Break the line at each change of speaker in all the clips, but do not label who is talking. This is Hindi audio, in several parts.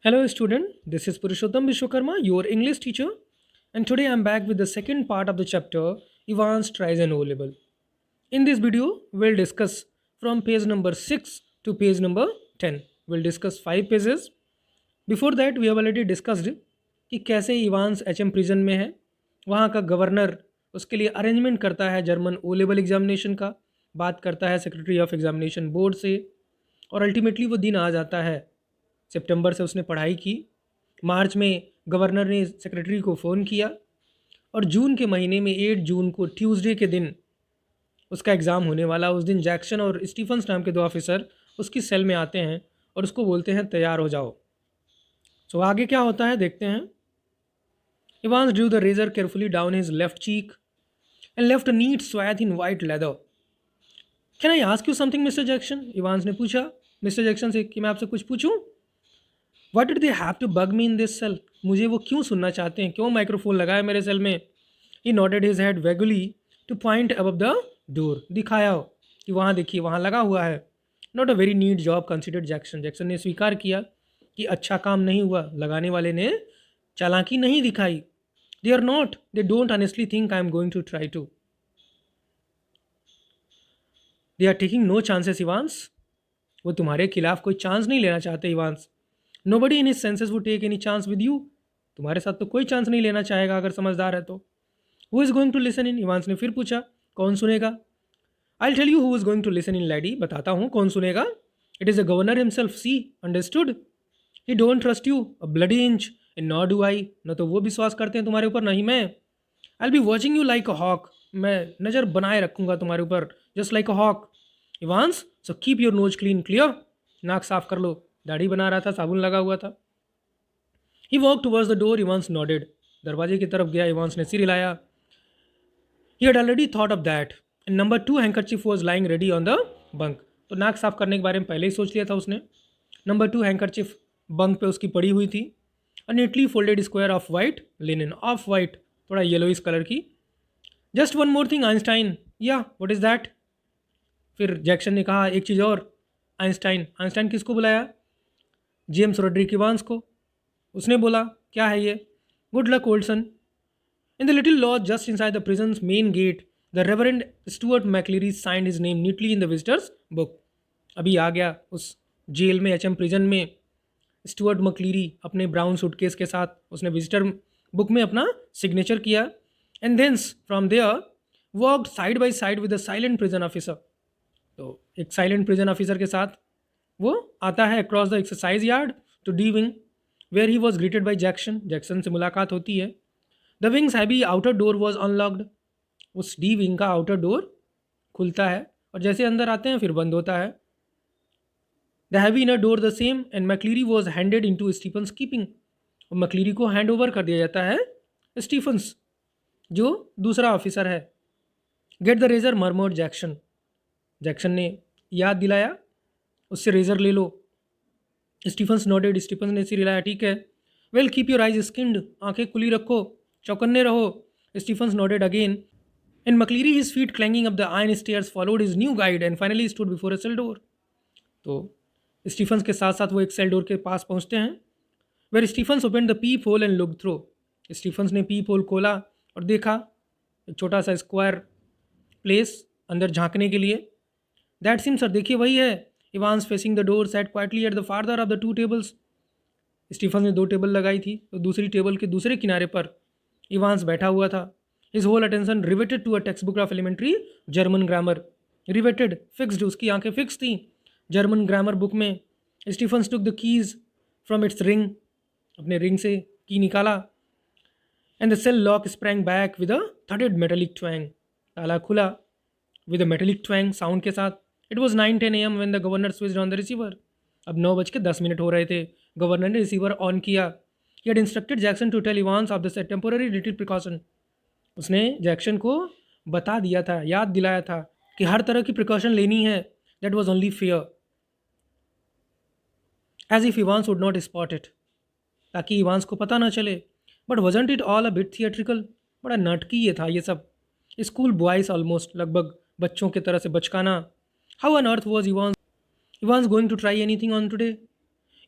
Hello, student. This is Purushottam Vishwakarma, your English teacher, and today I'm back with the second part of the chapter Ivan's Tries an O level. In this video, we'll discuss from page number 6 to page number 10. We'll discuss 5 pages. Before that, we have already discussed कि कैसे इवांस एचएम प्रिजन में है, वहाँ का गवर्नर उसके लिए अरेंजमेंट करता है जर्मन ओ लेवल एग्जामिनेशन का, बात करता है सेक्रेटरी ऑफ एग्जामिनेशन बोर्ड से, और अल्टीमेटली वो दिन आ जाता है। सितंबर से उसने पढ़ाई की, मार्च में गवर्नर ने सेक्रेटरी को फ़ोन किया और जून के महीने में 8 जून को ट्यूसडे के दिन उसका एग्ज़ाम होने वाला। उस दिन जैक्सन और स्टीफन्स नाम के दो ऑफिसर उसकी सेल में आते हैं और उसको बोलते हैं तैयार हो जाओ। सो आगे क्या होता है देखते हैं। Evans drew the razor carefully down his left cheek and left a neat swathe in white lather. Can I ask you something Mister Jackson? Evans ने पूछा मिस्टर जैक्सन से कि मैं आपसे कुछ पूछूं। What did they have to bug me in this cell? मुझे वो क्यों सुनना चाहते हैं, क्यों माइक्रोफोन लगाया मेरे सेल में? He nodded his head vaguely to point above the door. दिखाया कि वहाँ देखिए वहाँ लगा हुआ है। Not a very neat job considered Jackson. Jackson ने स्वीकार किया कि अच्छा काम नहीं हुआ, लगाने वाले ने चालाकी नहीं दिखाई। They are not. They don't honestly think I am going to try to. They are taking no chances, Evans. वो तुम्हारे खिलाफ कोई चांस नहीं लेना चाहते Evans. Nobody in his senses would take any chance with you. तुम्हारे साथ तो कोई चांस नहीं लेना चाहेगा अगर समझदार है तो। Who is going to listen in? Evans ने फिर पूछा कौन सुनेगा? I tell you who is going to listen in laddie, बताता हूँ कौन सुनेगा। It is a governor himself, see understood. He don't trust you a bloody inch and not do I. न तो वो विश्वास करते हैं तुम्हारे ऊपर, नहीं मैं। I be watching you like a hawk, मैं नज़र बनाए रखूंगा तुम्हारे ऊपर just like a hawk. Evans so keep your nose clean, clear? नाक साफ कर लो। दाढ़ी बना रहा था, साबुन लगा हुआ था। He walk towards the door, Evans nodded. दरवाजे की तरफ गया, इवांस ने सिर हिलाया। He had already thought of that and number 2 handkerchief was lying ready on the bunk. तो नाक साफ करने के बारे में पहले ही सोच लिया था उसने। नंबर 2 हैंकरचिफ बंक पे उसकी पड़ी हुई थी। A neatly folded square of white linen, off white थोड़ा येलोइस कलर की। Just one more thing Einstein. या व्हाट इज़ दैट? फिर जैक्सन ने कहा एक चीज़ और। आइंस्टाइन? आइंस्टाइन किसको बुलाया? जेम्स रोड्रिक इवांस को। उसने बोला क्या है ये? Good luck Oldson. In the little lodge just inside the prison main gate the reverend Stuart McLeery signed his name neatly in the visitors book. अभी आ गया उस जेल में, एचएम प्रिजन में। स्टुअर्ट मैक्लीरी अपने ब्राउन सूटकेस के साथ उसने विजिटर बुक में अपना सिग्नेचर किया। And thence from there walked side by side with the silent prison officer. तो एक साइलेंट प्रिजन ऑफिसर के साथ वो आता है across the exercise yard to D wing where he was greeted by Jackson. Jackson से मुलाकात होती है। The wing's heavy outer door was unlocked. उस डी विंग का आउटर डोर खुलता है और जैसे अंदर आते हैं फिर बंद होता है। The heavy inner door the same and McLeery was handed into Stephens keeping. और मैक्लीरी को हैंड ओवर कर दिया जाता है स्टीफन्स, जो दूसरा ऑफिसर है। Get the razor murmured Jackson. Jackson ने याद दिलाया उससे रेजर ले लो। स्टीफन्स नोडेड, स्टीफन्स ने सिर हिलाया, ठीक है। Well keep your eyes skinned, आंखें खुली रखो, चौकन्ने रहो। Stephens nodded again and McLeery his feet clanging up the iron stairs followed his new guide and finally stood before a cell door. तो स्टीफन्स के साथ साथ वो एक सेल डोर के पास पहुंचते हैं। Where Stephens open the peep hole and look through. Stephens ने पीप होल खोला और देखा, एक छोटा सा स्क्वायर प्लेस अंदर झांकने के लिए। दैट सिम सर, देखिए वही है। Evans facing the door sat quietly at the farther of the 2 tables. Stephen ने 2 टेबल लगाई थी, तो दूसरी टेबल के दूसरे किनारे पर इवांस बैठा हुआ था। His whole attention riveted to a text book of elementary German grammar. Riveted, fixed, उसकी आंखें फिक्स थी जर्मन ग्रामर बुक में। Stephen took the keys from its ring, अपने रिंग से की निकाला। And the cell lock sprang back with a थर्डेड मेटेलिक ट्वैंग। ताला खुला with a metallic twang sound के साथ। It was 9:10 AM when the governor switched on the receiver. अब 9:10 हो रहे थे। गवर्नर ने रिसीवर ऑन किया। He had instructed Jackson to tell Evans of the temporary little precaution. उसने जैक्सन को बता दिया था, याद दिलाया था कि हर तरह की प्रिकॉशन लेनी है। That was only fear, as if Evans would not spot it, ताकि इवांस को पता ना चले। But wasn't it all a bit theatrical? बड़ा नाटकी ये था ये सब। स्कूल बॉयज ऑलमोस्ट, लगभग बच्चों की तरह से बचकाना। How on earth was Evans going to try anything on today?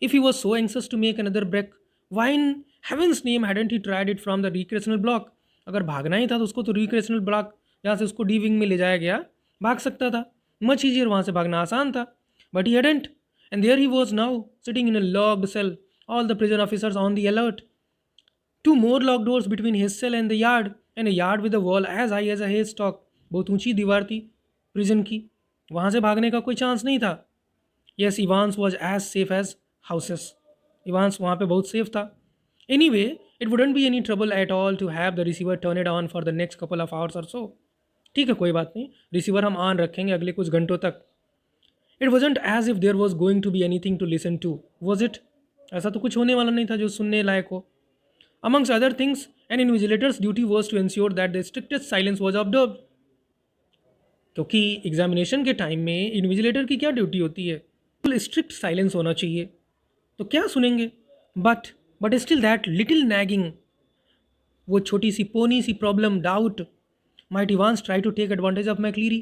If he was so anxious to make another break, why in heaven's name hadn't he tried it from the recreational block? अगर भागना ही था तो उसको तो रिक्रिएशनल ब्लॉक जहाँ से उसको डी विंग में ले जाया गया भाग सकता था, मच ईजियर, वहाँ से भागना आसान था. But he hadn't, and there he was now sitting in a locked cell, all the prison officers on the alert. Two more locked doors between his cell and the yard, and a yard with a wall as high as a haystack. बहुत ऊंची दीवार थी प्रिजन की, वहाँ से भागने का कोई चांस नहीं था. Yes, Evans was as safe as houses. Evans वहाँ पे बहुत सेफ था. Anyway, it wouldn't be any trouble at all to have the receiver turn it on for the next couple of hours or so. ठीक है, कोई बात नहीं, रिसीवर हम ऑन रखेंगे अगले कुछ घंटों तक. It wasn't as if there was going to be anything to listen to, was it? ऐसा तो कुछ होने वाला नहीं था जो सुनने लायक हो. Amongst other things, an invigilator's duty was to ensure that the strictest silence was observed. क्योंकि एग्जामिनेशन के टाइम में इन्विजिलेटर की क्या ड्यूटी होती है, स्ट्रिक्ट साइलेंस होना चाहिए. तो क्या सुनेंगे? But still that little nagging, वो छोटी सी पोनी सी problem, doubt. Might Evans try to take advantage of McLeery?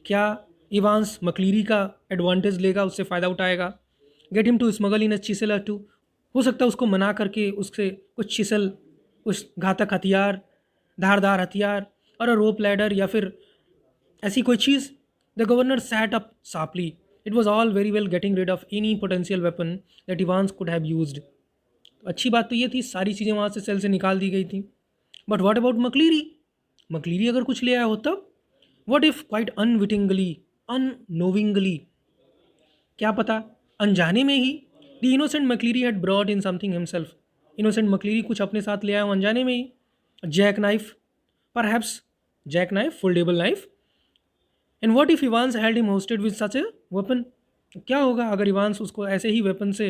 क्या इवांस मक्लीरी का एडवांटेज लेगा, उससे फ़ायदा उठाएगा? Get him to smuggle in a chisel or two. हो सकता है उसको मना करके उससे कुछ चिसल, कुछ घातक हथियार, धारदार हथियार और अ रोप लैडर या फिर ऐसी कोई चीज़. The governor sat up sharply. It was all very well getting rid of any potential weapon that Evans could have used. अच्छी बात तो ये थी सारी चीज़ें वहाँ से सेल से निकाल दी गई थी. But what about McLeery? McLeery अगर कुछ ले आया हो तब? What if quite unwittingly, unknowingly, क्या पता अनजाने में ही, the innocent McLeery had brought in something himself. Innocent McLeery कुछ अपने साथ ले आया हो अनजाने में ही. Jack knife, perhaps jack knife, foldable knife. And what if Evans held him hostage with such a weapon? क्या होगा अगर इवांस उसको ऐसे ही वेपन से,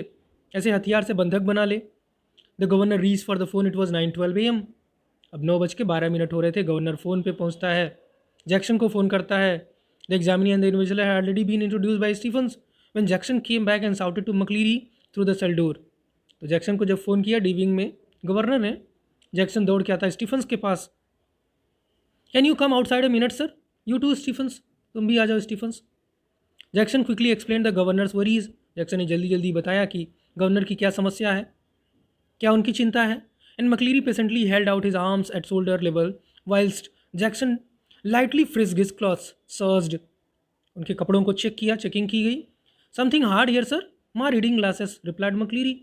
ऐसे हथियार से बंधक बना ले? The governor reach for the phone. It was 9:12 AM. अब 9:12 हो रहे थे. गवर्नर फ़ोन पे पहुंचता है, जैक्सन को फ़ोन करता है. The examiner and the invigilator had already been introduced by Stephens when Jackson came back and shouted to McLeery through the cell door. तो जैक्सन को जब फ़ोन किया डीविंग में गवर्नर ने, जैक्सन दौड़ के आता है स्टीफन्स के पास. Can you come outside a minute sir? You too Stephens, तुम भी आ जाओ Stephens. Jackson quickly explain the governor's worries. Jackson ने जल्दी जल्दी बताया कि गवर्नर की क्या समस्या है, क्या उनकी चिंता है. And McLeery patiently held out his arms at shoulder level whilst Jackson lightly frisked his clothes, searched. उनके कपड़ों को चेक किया, चेकिंग की गई. Something hard here sir, my reading glasses, replied McLeery.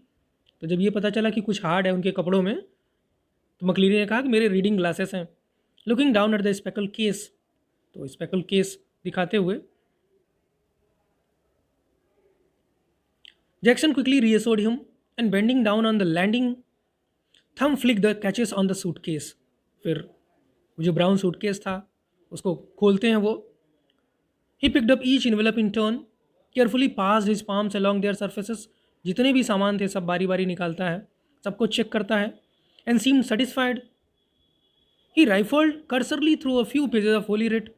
तो जब ये पता चला कि कुछ हार्ड है उनके कपड़ों में, तो मक्लीरी ने कहा कि मेरे रीडिंग ग्लासेस हैं. Looking down at the spectacle case, तो स्पेकल केस दिखाते हुए Jackson quickly reassured him and bending down on the landing thumb flicked the catches on the suitcase. फिर जो ब्राउन सूटकेस था उसको खोलते हैं वो. He picked up each envelope in turn, carefully passed his palms along their surfaces. जितने भी सामान थे सब बारी बारी निकालता है, सबको चेक करता है. And seemed satisfied. He rifled cursorily through a few pages of holy writ.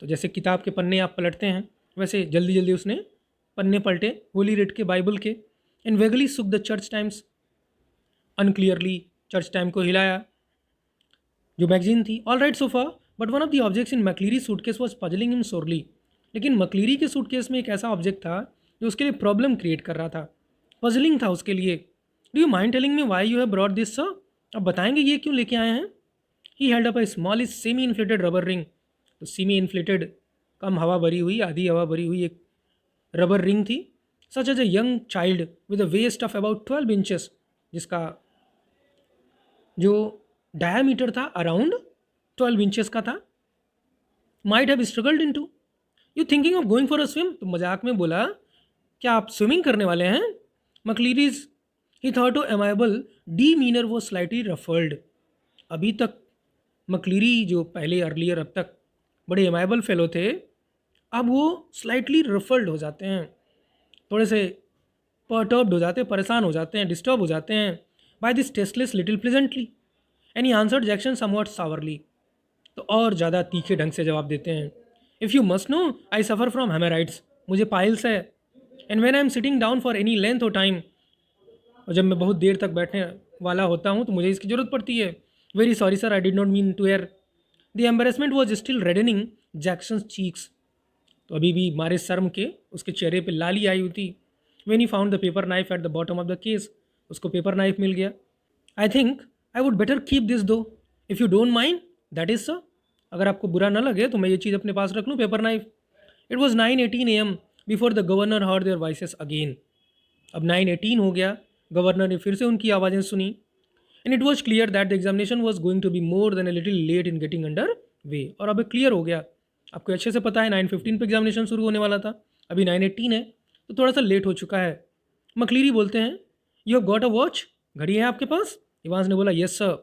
तो जैसे किताब के पन्ने आप पलटते हैं वैसे जल्दी जल्दी उसने पन्ने पलटे होली रिट के, बाइबल के. And vaguely shook the church times, unclearly church time को हिलाया जो मैगजीन थी. All right so far, but one of the objects in McLeery suitcase was puzzling him sorely. लेकिन मक्लीरी के सूटकेस में एक ऐसा ऑब्जेक्ट था जो उसके लिए प्रॉब्लम क्रिएट कर रहा था, पजलिंग था उसके लिए. Do you mind telling me why you have brought this sir? अब बताएंगे ये क्यों लेके आए हैं? He held up a small semi inflated rubber ring. तो सेमी इन्फ्लेटेड, कम हवा भरी हुई, आधी हवा भरी हुई एक रबर रिंग थी. Such as a young child with a waist of about 12 inches, जिसका जो डायामीटर था अराउंड 12 इंचेस का था. Might have struggled into. You thinking of going for a swim? तो मजाक में बोला, क्या आप स्विमिंग करने वाले हैं? मक्लीरीज ही थॉट टू एमाइबल डी मीनर वो स्लाइटली रफल्ड. अभी तक मक्लीरी जो पहले अर्लियर अब तक बड़े एमाइबल फेलो थे, अब वो स्लाइटली रफल्ड हो जाते हैं, थोड़े से परटर्ब्ड हो जाते हैं, परेशान हो जाते हैं, डिस्टर्ब हो जाते हैं by this tasteless little pleasantly. And he answered Jackson somewhat sourly. तो और ज़्यादा तीखे ढंग से जवाब देते हैं. If you must know I suffer from haemorrhoids, मुझे पाइल्स है. And when I am sitting down for any length or time, और जब मैं बहुत देर तक बैठने वाला होता हूँ तो मुझे इसकी ज़रूरत पड़ती है. Very sorry sir, I did not mean to err. The embarrassment was still reddening Jackson's cheeks. तो अभी भी मारे शर्म के उसके चेहरे पे लाली आई हुई थी. When he found the paper knife at the bottom of the case, उसको पेपर नाइफ मिल गया। I think I would better keep this though, if you don't mind, that is sir. अगर आपको बुरा ना लगे तो मैं ये चीज़ अपने पास रख लूँ, paper knife. It was 9:18 AM before the governor heard there voices again. अब 9:18 हो गया, गवर्नर ने फिर से उनकी आवाज़ें सुनी। And it was clear that the examination was going to be more than a little late in getting under way. और अब क्लियर हो गया, आपको अच्छे से पता है 9:15 पे एग्जामिनेशन शुरू होने वाला था, अभी 9:18 है, तो थोड़ा सा लेट हो चुका है। मकलीरी बोलते हैं, you have got a watch, घड़ी है आपके पास? इवांस ने बोला, yes sir.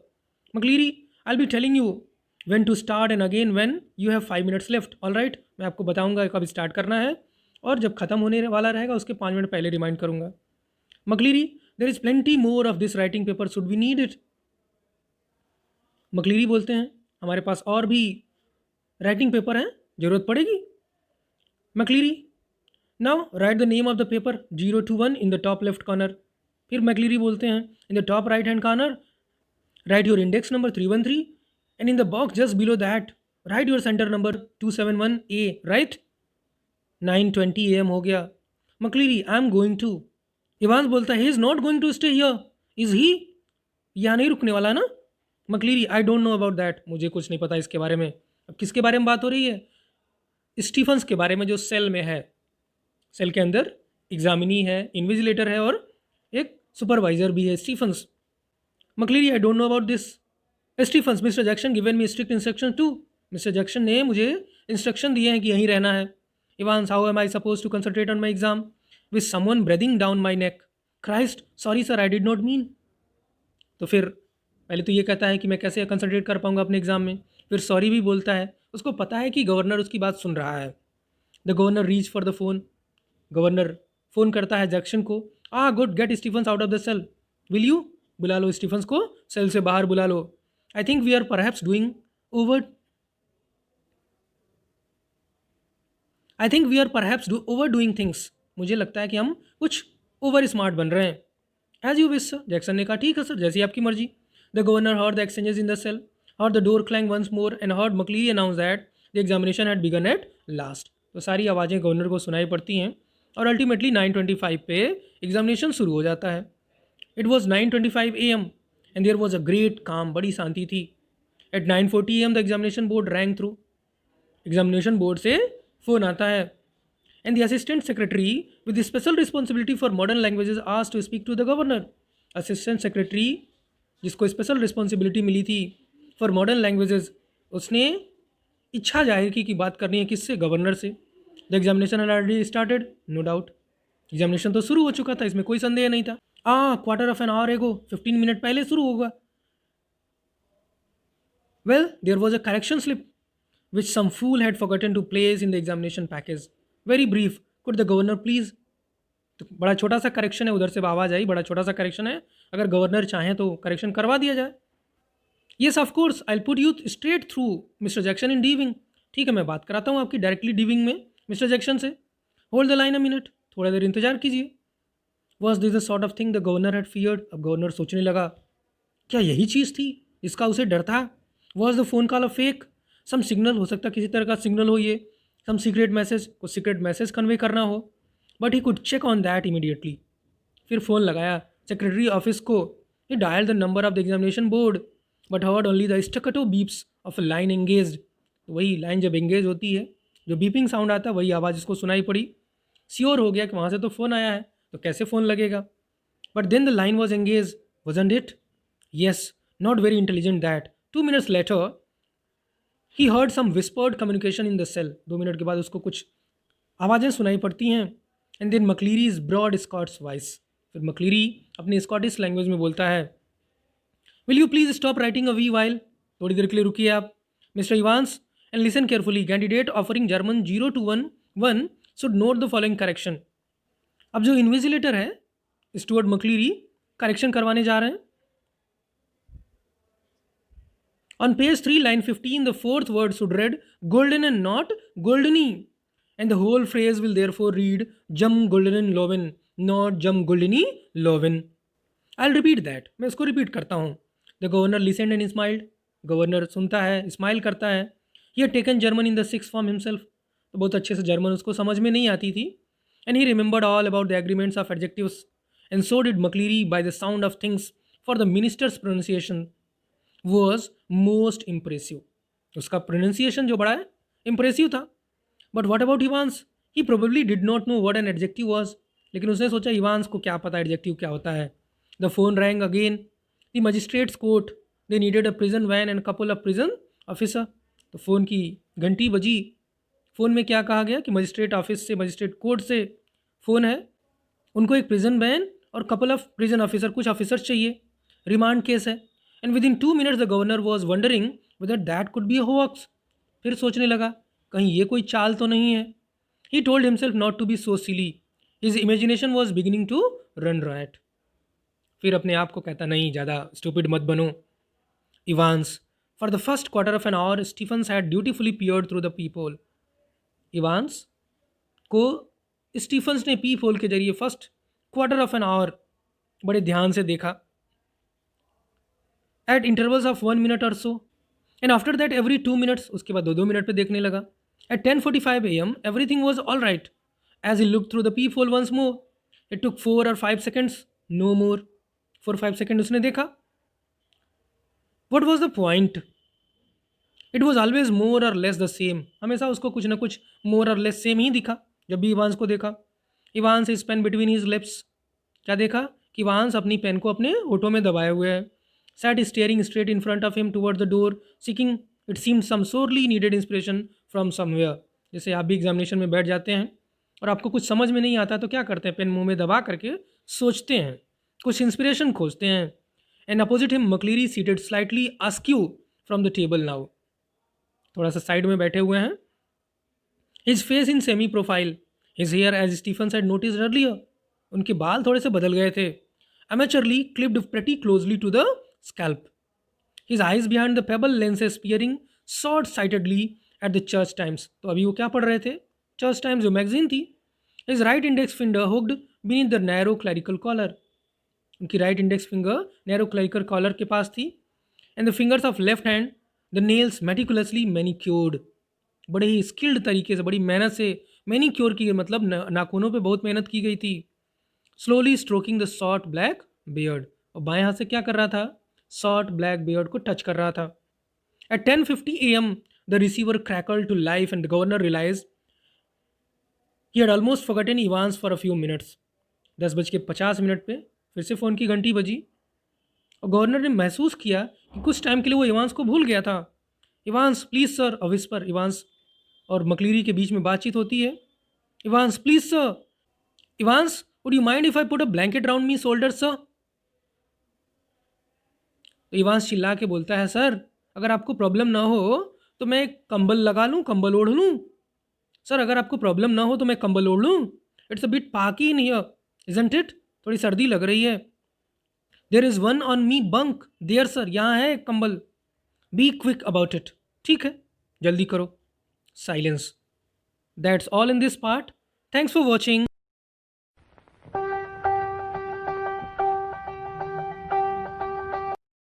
McLeery, I will be telling you when to start and again when you have 5 minutes left. All right, मैं आपको बताऊंगा कब स्टार्ट करना है, और जब खत्म होने वाला रहेगा उसके 5 मिनट पहले रिमाइंड करूंगा। McLeery, there is plenty more of this writing paper, should we need it? McLeery बोलते हैं, हमारे पास और भी राइटिंग पेपर हैं, ज़रूरत पड़ेगी। McLeery, now write the name of the paper 0 to 1 in the top left corner. फिर मैकलीरी बोलते हैं, in the top right hand corner write your index number 313 and in the box just below that write your centre number 271A, right? 9:20 AM हो गया। McLeery, I am going to. Evans बोलता है, he is not going to stay here, is he? यहाँ नहीं रुकने वाला ना? McLeery, I don't know about that, मुझे कुछ नहीं पता इसके बारे में। अब किसके बारे में बात हो रही है? स्टीफन्स के बारे में, जो सेल में है। सेल के अंदर एग्जामिनी है, इन्विजिलेटर है और एक सुपरवाइजर भी है, Stephens. McLeery, I don't know about this. Stephens, mister Jackson given me strict instruction to. Mister Jackson ने मुझे इंस्ट्रक्शन दिए हैं कि यहीं रहना है। Evans, how am I suppose to concentrate on my exam with someone breathing down my neck? Christ, sorry sir, I did not mean. तो फिर पहले तो ये कहता है कि मैं कैसे कंसंट्रेट कर पाऊंगा अपने एग्जाम में, फिर सॉरी भी बोलता है। उसको पता है कि गवर्नर उसकी बात सुन रहा है। The governor reach for the phone. Governor phone करता है जैक्सन को। Good, get Stephens out of the cell, will you? बुला लो स्टीफन्स को, सेल से बाहर बुला लो। I think we are perhaps doing over I think we are perhaps over doing things. मुझे लगता है कि हम कुछ ओवर स्मार्ट बन रहे हैं। As you wish sir, Jackson ने कहा, ठीक है सर, जैसी आपकी मर्जी। The governor heard the exchanges in the cell, heard the door clang once more and heard McLeery announce that the examination had begun at last. तो सारी आवाज़ें गवर्नर को सुनाई पड़ती हैं और अल्टीमेटली 9:25 पे एग्जामिनेशन शुरू हो जाता है। It was 9:25 AM and there was a great calm, बड़ी शांति थी। At 9:40 AM the examination board rang through. Examination board से फ़ोन आता है and the assistant secretary with special responsibility for modern languages asked to speak to the governor. Assistant secretary, जिसको स्पेशल रिस्पॉन्सिबिलिटी मिली थी फॉर मॉडर्न लैंग्वेजेस, उसने इच्छा जाहिर की कि बात करनी है किससे? गवर्नर से। The examination had already started, no doubt, examination तो शुरू हो चुका था, इसमें कोई संदेह नहीं था। क्वार्टर ऑफ एन आवर एगो, 15 मिनट पहले शुरू होगा। Well, there was a correction slip which some fool had forgotten to place in the examination package, very brief, could the governor please? तो बड़ा छोटा सा करेक्शन है, उधर से आवाज़ आई, बड़ा छोटा सा करेक्शन है, अगर गवर्नर चाहें तो करेक्शन करवा दिया जाए। Yes of course, I put you straight through mister Jackson in D wing. ठीक है, मैं बात कराता हूँ आपकी डायरेक्टली डीविंग में मिस्टर जैक्सन से। Hold the line a minute, थोड़ा देर इंतजार कीजिए। Was this the sort of thing the governor had feared? अब गवर्नर सोचने लगा, क्या यही चीज़ थी जिसका उसे डर था? Was the phone call a fake? Some signal, हो सकता किसी तरह का सिग्नल हो ये, सम सीक्रेट मैसेज, कुछ सीक्रेट मैसेज कन्वे करना हो। But he could check on that immediately. फिर फ़ोन लगाया सेक्रेटरी ऑफिस को। He dial the number of the examination board but heard only the staccato beeps of a line engaged. तो वही लाइन जब एंगेज होती है, जो बीपिंग साउंड आता है, वही आवाज़ इसको सुनाई पड़ी। श्योर हो गया कि वहाँ से तो फ़ोन आया है, तो कैसे फ़ोन लगेगा? But then the line was engage, wasn't it? Yes, not very intelligent that. 2 minutes later he heard some whispered communication in the cell. 2 minute के बाद उसको कुछ आवाज़ें सुनाई पड़ती हैं। And then McLeery's broad Scots voice, फिर मकलीरी अपनी स्कॉटिश लैंग्वेज में बोलता है, will you please stop writing a wee while? थोड़ी देर के लिए रुकिए आप mister Evans and listen carefully. Candidate offering German 0 to 1 should note the following correction. अब जो इन्विजिलेटर है स्टुअर्ट मकलीरी करेक्शन करवाने जा रहे हैं। On page 3, line 15, the fourth word should read golden and not goldeny. And the whole phrase will therefore read jum golden loven, not jum goldeny loven. I'll repeat that. मैं इसको repeat करता हूँ. The governor listened and smiled. Governor सुनता है, स्माइल करता है. He had taken German in the sixth form himself. तो बहुत अच्छे से जर्मन उसको समझ में नहीं आती थी. and he remembered all about the agreements of adjectives, and so did McCleary by the sound of things, for the minister's pronunciation was most impressive. उसका pronunciation जो बड़ा है impressive था. But what about Evans? He probably did not know what an adjective was. लेकिन उसने सोचा इवांस को क्या पता एडजेक्टिव क्या होता है. The phone rang again. The magistrates court. They needed a prison van and couple of prison officer. तो फ़ोन की घंटी बजी. फ़ोन में क्या कहा गया कि मजिस्ट्रेट ऑफिस से, मजिस्ट्रेट कोर्ट से फ़ोन है, उनको एक प्रिजन वैन और कपल ऑफ प्रिजन ऑफिसर, कुछ ऑफिसर्स चाहिए. रिमांड केस है. And within 2 minutes the governor was wondering whether that could be a होअक्स. फिर सोचने लगा कहीं ये कोई चाल तो नहीं है. He told himself not to be so silly. His imagination was beginning to run riot. फिर अपने आप को कहता नहीं, ज़्यादा स्टूपिड मत बनो. Evans. For the first quarter of an hour Stephens had dutifully peered through the peep hole. Evans को स्टीफन्स ने पीप होल के जरिए first quarter of an hour बड़े ध्यान से देखा. Eight intervals of 1 minute or so. And after that every 2 minutes, उसके बाद 2-2 मिनट पे देखने लगा. At 10:45 AM everything was all right. As he look through the peep hole once more. It took 4 or 5 seconds, no more. 4-5 second उसने देखा. What was the point? It was always more or less the same. हमेशा उसको कुछ ना कुछ मोर और लेस सेम ही दिखा जब भी इवांस को देखा. Evans is pen between his lips. क्या देखा कि इवांस अपनी पेन को अपने होठों में दबाए हुए है. Sat staring straight in front of him toward the door, seeking it seemed some sorely needed inspiration from somewhere. जैसे आप भी एग्जामिनेशन में बैठ जाते हैं और आपको कुछ समझ में नहीं आता तो क्या करते हैं, पेन मुंह में दबा करके सोचते हैं, कुछ इंस्पिरेशन खोजते हैं. And opposite him McLeery seated slightly askew from the table now. थोड़ा सा साइड में बैठे हुए हैं. His face in semi profile. His hair as Stephen had noticed earlier. उनके बाल थोड़े से बदल गए थे. Amateurly clipped pretty closely to the scalp. His eyes behind the pebble lenses peering short sightedly at the church times. तो अभी वो क्या पढ़ रहे थे? चर्च टाइम्स जो मैगजीन थी. His right index finger hooked beneath the narrow clerical collar. उनकी right index finger narrow clerical collar के पास थी. And the fingers of left hand the nails meticulously manicured. बड़े ही स्किल्ड तरीके से, बड़ी मेहनत से मैनिक्योर की, मतलब नाखूनों पे बहुत मेहनत की गई थी. Slowly stroking the short black beard. और बाएं हाथ से क्या कर रहा था? शॉर्ट ब्लैक बियर्ड को टच कर रहा था. At 10:50 AM the receiver crackled to life and the governor realised he had almost forgotten Evans for a few minutes. 10:50 पे फिर से फ़ोन की घंटी बजी और गवर्नर ने महसूस किया कि कुछ टाइम के लिए वो इवांस को भूल गया था. Evans please sir. A whisper. Evans और मकलीरी के बीच में बातचीत होती है. Evans please sir. Evans would you mind if I put a blanket round me shoulder sir. तो इवांस चिल्ला के बोलता है, सर अगर आपको प्रॉब्लम ना हो तो मैं एक कंबल लगा लूँ, कंबल ओढ़ लूँ. सर अगर आपको प्रॉब्लम ना हो तो मैं कंबल ओढ़ लूँ. इट्स अ बिट पाकी इन हियर, इजंट इट? थोड़ी सर्दी लग रही है. There is one on me bunk there sir. यहाँ है एक कंबल. Be quick about it. ठीक है, जल्दी करो. Silence. That's all in this part. Thanks for watching.